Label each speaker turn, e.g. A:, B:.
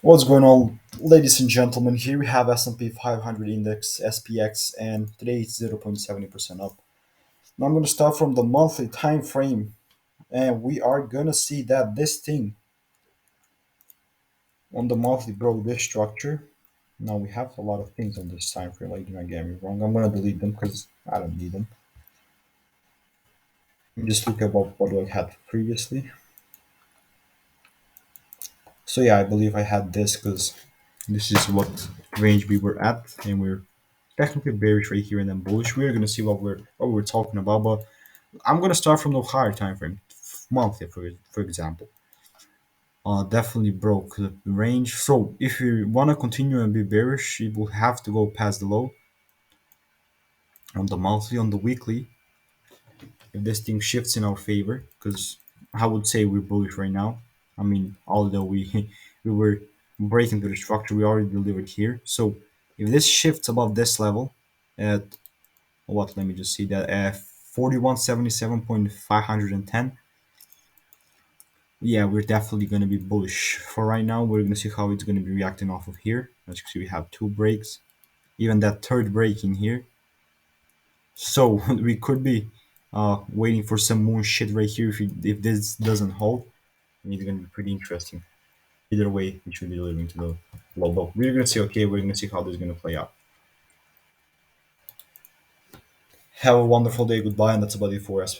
A: What's going on, ladies and gentlemen? Here we have S&P 500 Index (SPX), and today it's 0.70% up. Now I'm going to start from the monthly time frame, and we are going to see that this thing on the monthly broke this structure. Now we have a lot of things on this time frame. Like, do not get me wrong. I'm going to delete them because I don't need them. Just look at what I had previously. So yeah, I believe I had this because this is what range we were at, and we're technically bearish right here and then bullish. We're gonna see what we're talking about, but I'm gonna start from the higher time frame, monthly for example. Definitely broke the range. So if you wanna continue and be bearish, you will have to go past the low on the monthly, on the weekly. If this thing shifts in our favor, because I would say we're bullish right now. I mean, although we we were breaking through the structure, we already delivered here. So if this shifts above this level at what? Let me just see that 4177.510. Yeah, we're definitely going to be bullish. For right now, we're going to see how it's going to be reacting off of here. As you can see, we have two breaks, even that third break in here. So we could be waiting for some more shit right here if this doesn't hold. It's going to be pretty interesting. Either way, we should be delivering to the low. But we're going to see, okay, we're going to see how this is going to play out. Have a wonderful day. Goodbye. And that's about it for us.